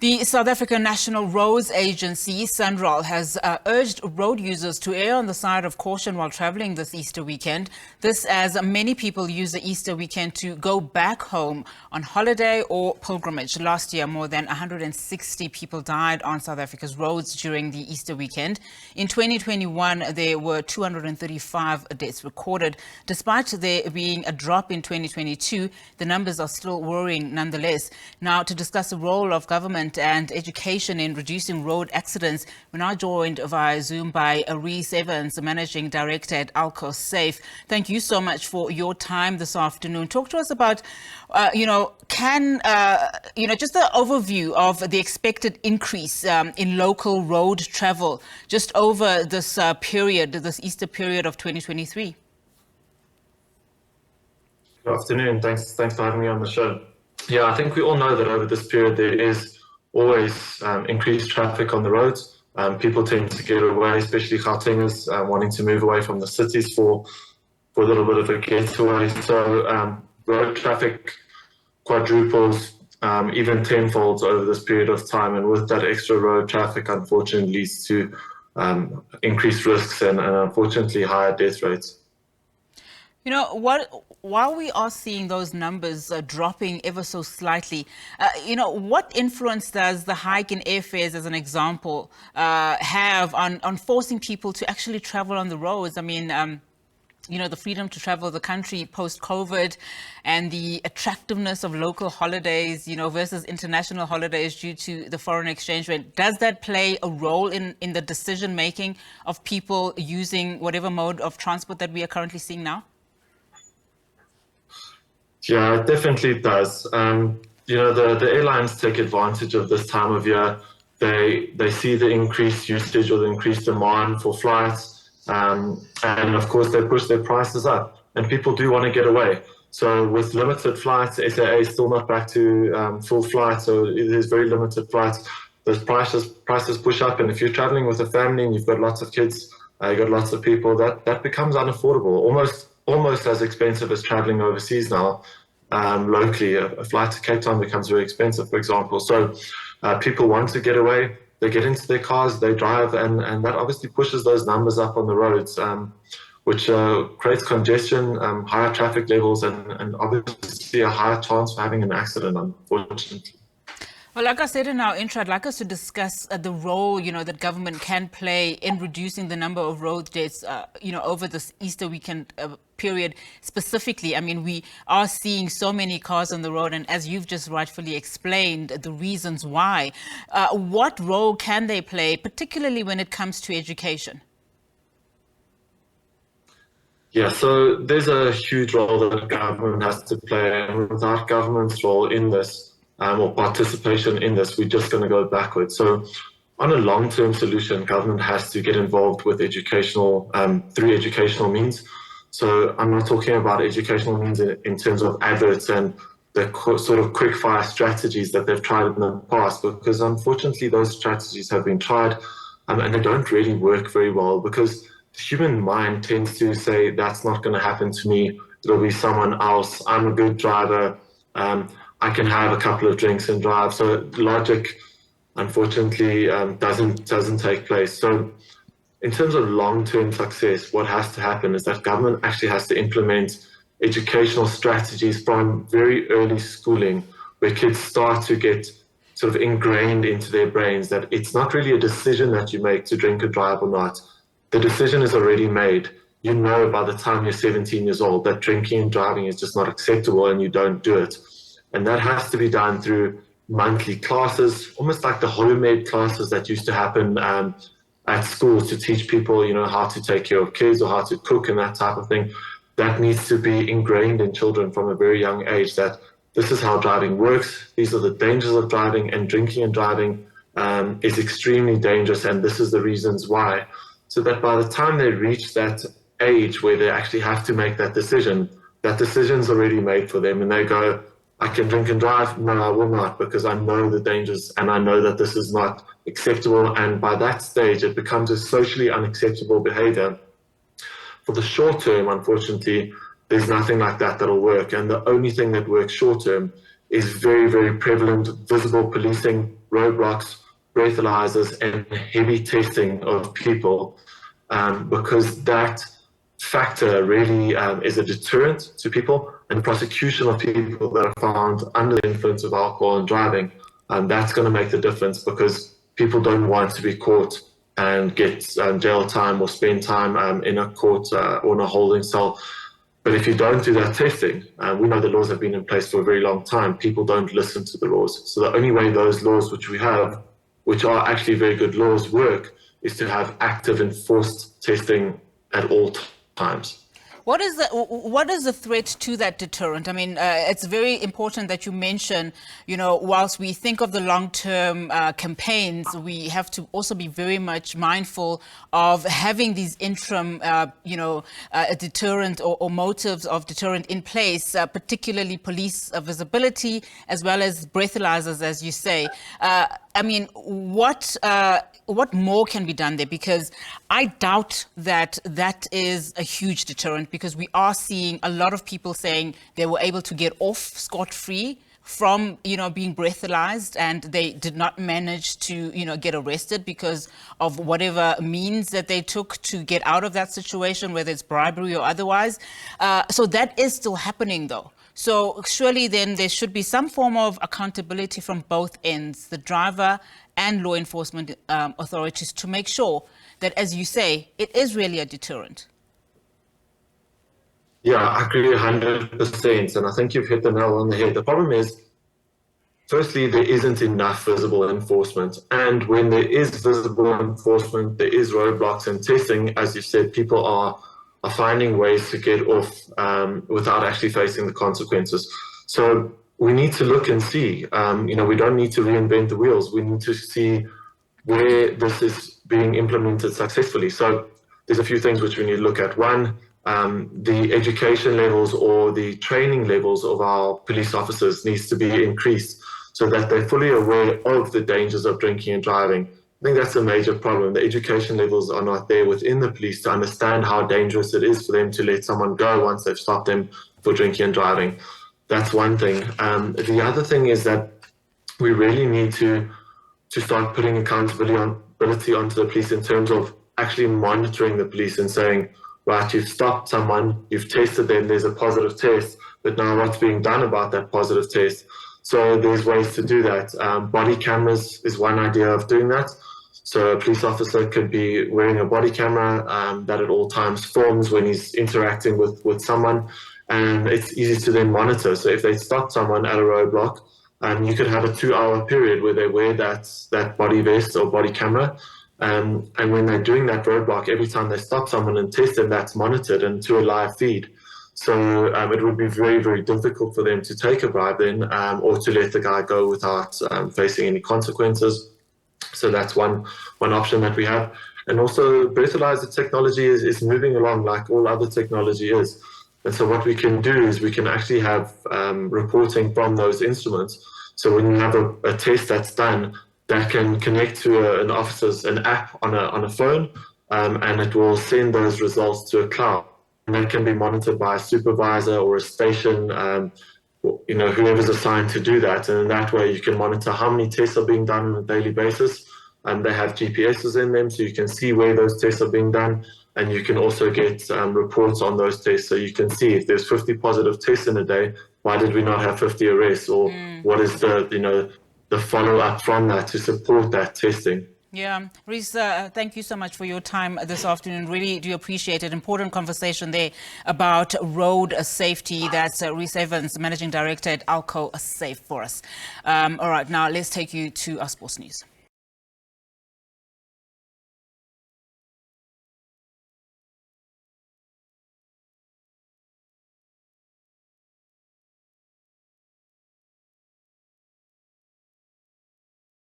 The South African National Roads Agency, Sanral, has urged road users to err on the side of caution while traveling this Easter weekend. This as many people use the Easter weekend to go back home on holiday or pilgrimage. Last year, more than 160 people died on South Africa's roads during the Easter weekend. In 2021, there were 235 deaths recorded. Despite there being a drop in 2022, the numbers are still worrying nonetheless. Now, to discuss the role of government and education in reducing road accidents, we're now joined via Zoom by Rhys Evans, the Managing Director at ALCO-Safe. Thank you so much for your time this afternoon. Talk to us about, just the overview of the expected increase in local road travel just over this this Easter period of 2023. Good afternoon. Thanks for having me on the show. Yeah, I think we all know that over this period there is always increased traffic on the roads. People tend to get away, especially Gautengers wanting to move away from the cities for a little bit of a getaway. So road traffic quadruples, even tenfolds over this period of time. And with that extra road traffic, unfortunately, leads to increased risks and unfortunately higher death rates. While we are seeing those numbers dropping ever so slightly, what influence does the hike in airfares, as an example, have on forcing people to actually travel on the roads? I mean, the freedom to travel the country post-COVID and the attractiveness of local holidays, versus international holidays due to the foreign exchange rate. Does that play a role in the decision-making of people using whatever mode of transport that we are currently seeing now? Yeah, it definitely does. The airlines take advantage of this time of year. They see the increased usage or the increased demand for flights, and of course they push their prices up. And people do want to get away. So with limited flights, SAA is still not back to full flights, so there's very limited flights. Those prices push up, and if you're traveling with a family and you've got lots of kids, you've got lots of people, that becomes unaffordable, almost as expensive as traveling overseas now. Locally, a flight to Cape Town becomes very expensive, for example. So people want to get away, they get into their cars, they drive, and that obviously pushes those numbers up on the roads, which creates congestion, higher traffic levels, and obviously a higher chance for having an accident, unfortunately. Well, like I said in our intro, I'd like us to discuss the role, that government can play in reducing the number of road deaths, over this Easter weekend period specifically. I mean, we are seeing so many cars on the road, and as you've just rightfully explained, the reasons why. What role can they play, particularly when it comes to education? Yeah, so there's a huge role that government has to play, and without government's role in this, or participation in this, we're just going to go backwards. So on a long-term solution, government has to get involved with through educational means. So I'm not talking about educational means in terms of adverts and the sort of quick-fire strategies that they've tried in the past, because unfortunately those strategies have been tried and they don't really work very well, because the human mind tends to say, that's not going to happen to me, it'll be someone else, I'm a good driver, I can have a couple of drinks and drive. So logic, unfortunately, doesn't take place. So in terms of long-term success, what has to happen is that government actually has to implement educational strategies from very early schooling, where kids start to get sort of ingrained into their brains that it's not really a decision that you make to drink or drive or not. The decision is already made. You know by the time you're 17 years old that drinking and driving is just not acceptable, and you don't do it. And that has to be done through monthly classes, almost like the home-ed classes that used to happen at schools to teach people, how to take care of kids or how to cook and that type of thing. That needs to be ingrained in children from a very young age, that this is how driving works. These are the dangers of driving, and drinking and driving is extremely dangerous, and this is the reasons why. So that by the time they reach that age where they actually have to make that decision's already made for them, and they go, I can drink and drive? No, I will not, because I know the dangers and I know that this is not acceptable. And by that stage, it becomes a socially unacceptable behavior. For the short term, unfortunately, there's nothing like that that'll work. And the only thing that works short term is very, very prevalent. Visible policing, roadblocks, breathalyzers, and heavy testing of people, because that factor really is a deterrent to people, and prosecution of people that are found under the influence of alcohol and driving. That's going to make the difference, because people don't want to be caught and get jail time or spend time in a court or in a holding cell. But if you don't do that testing, we know the laws have been in place for a very long time. People don't listen to the laws. So the only way those laws which we have, which are actually very good laws, work, is to have active enforced testing at all times. What is the threat to that deterrent? I mean, it's very important that you mention, whilst we think of the long-term campaigns, we have to also be very much mindful of having these interim, a deterrent or motives of deterrent in place, particularly police visibility, as well as breathalyzers, as you say. I mean, what more can be done there? Because I doubt that is a huge deterrent, because we are seeing a lot of people saying they were able to get off scot-free from, being breathalyzed, and they did not manage to, get arrested because of whatever means that they took to get out of that situation, whether it's bribery or otherwise. So that is still happening, though. So surely then there should be some form of accountability from both ends, the driver and law enforcement authorities, to make sure that, as you say, it is really a deterrent. Yeah, I agree 100%. And I think you've hit the nail on the head. The problem is, firstly, there isn't enough visible enforcement. And when there is visible enforcement, there is roadblocks and testing. As you said, people are finding ways to get off without actually facing the consequences. So we need to look and see. We don't need to reinvent the wheels. We need to see where this is being implemented successfully. So there's a few things which we need to look at. One, the education levels or the training levels of our police officers needs to be increased so that they're fully aware of the dangers of drinking and driving. I think that's a major problem. The education levels are not there within the police to understand how dangerous it is for them to let someone go once they've stopped them for drinking and driving. That's one thing. The other thing is that we really need to start putting accountability onto the police in terms of actually monitoring the police and saying, right, you've stopped someone, you've tested them, there's a positive test, but now what's being done about that positive test? So there's ways to do that. Body cameras is one idea of doing that. So a police officer could be wearing a body camera that at all times films when he's interacting with someone, and it's easy to then monitor. So if they stop someone at a roadblock, you could have a 2-hour period where they wear that body vest or body camera. And when they're doing that roadblock, every time they stop someone and test them, that's monitored and to a live feed. So it would be very, very difficult for them to take a bribe then, or to let the guy go without facing any consequences. So that's one option that we have. And also, breathalyzer technology is moving along like all other technology is. And so what we can do is we can actually have reporting from those instruments. So when you have a test that's done, that can connect to an app on a phone, and it will send those results to a cloud. And that can be monitored by a supervisor or a station, whoever's assigned to do that. And in that way, you can monitor how many tests are being done on a daily basis. They have GPSs in them, so you can see where those tests are being done. And you can also get reports on those tests. So you can see if there's 50 positive tests in a day, why did we not have 50 arrests? Or what is the follow-up from that to support that testing? Yeah, Rhys, thank you so much for your time this afternoon. Really do appreciate it. Important conversation there about road safety. That's Rhys Evans, Managing Director at ALCO-Safe for us. All right, now let's take you to our sports news.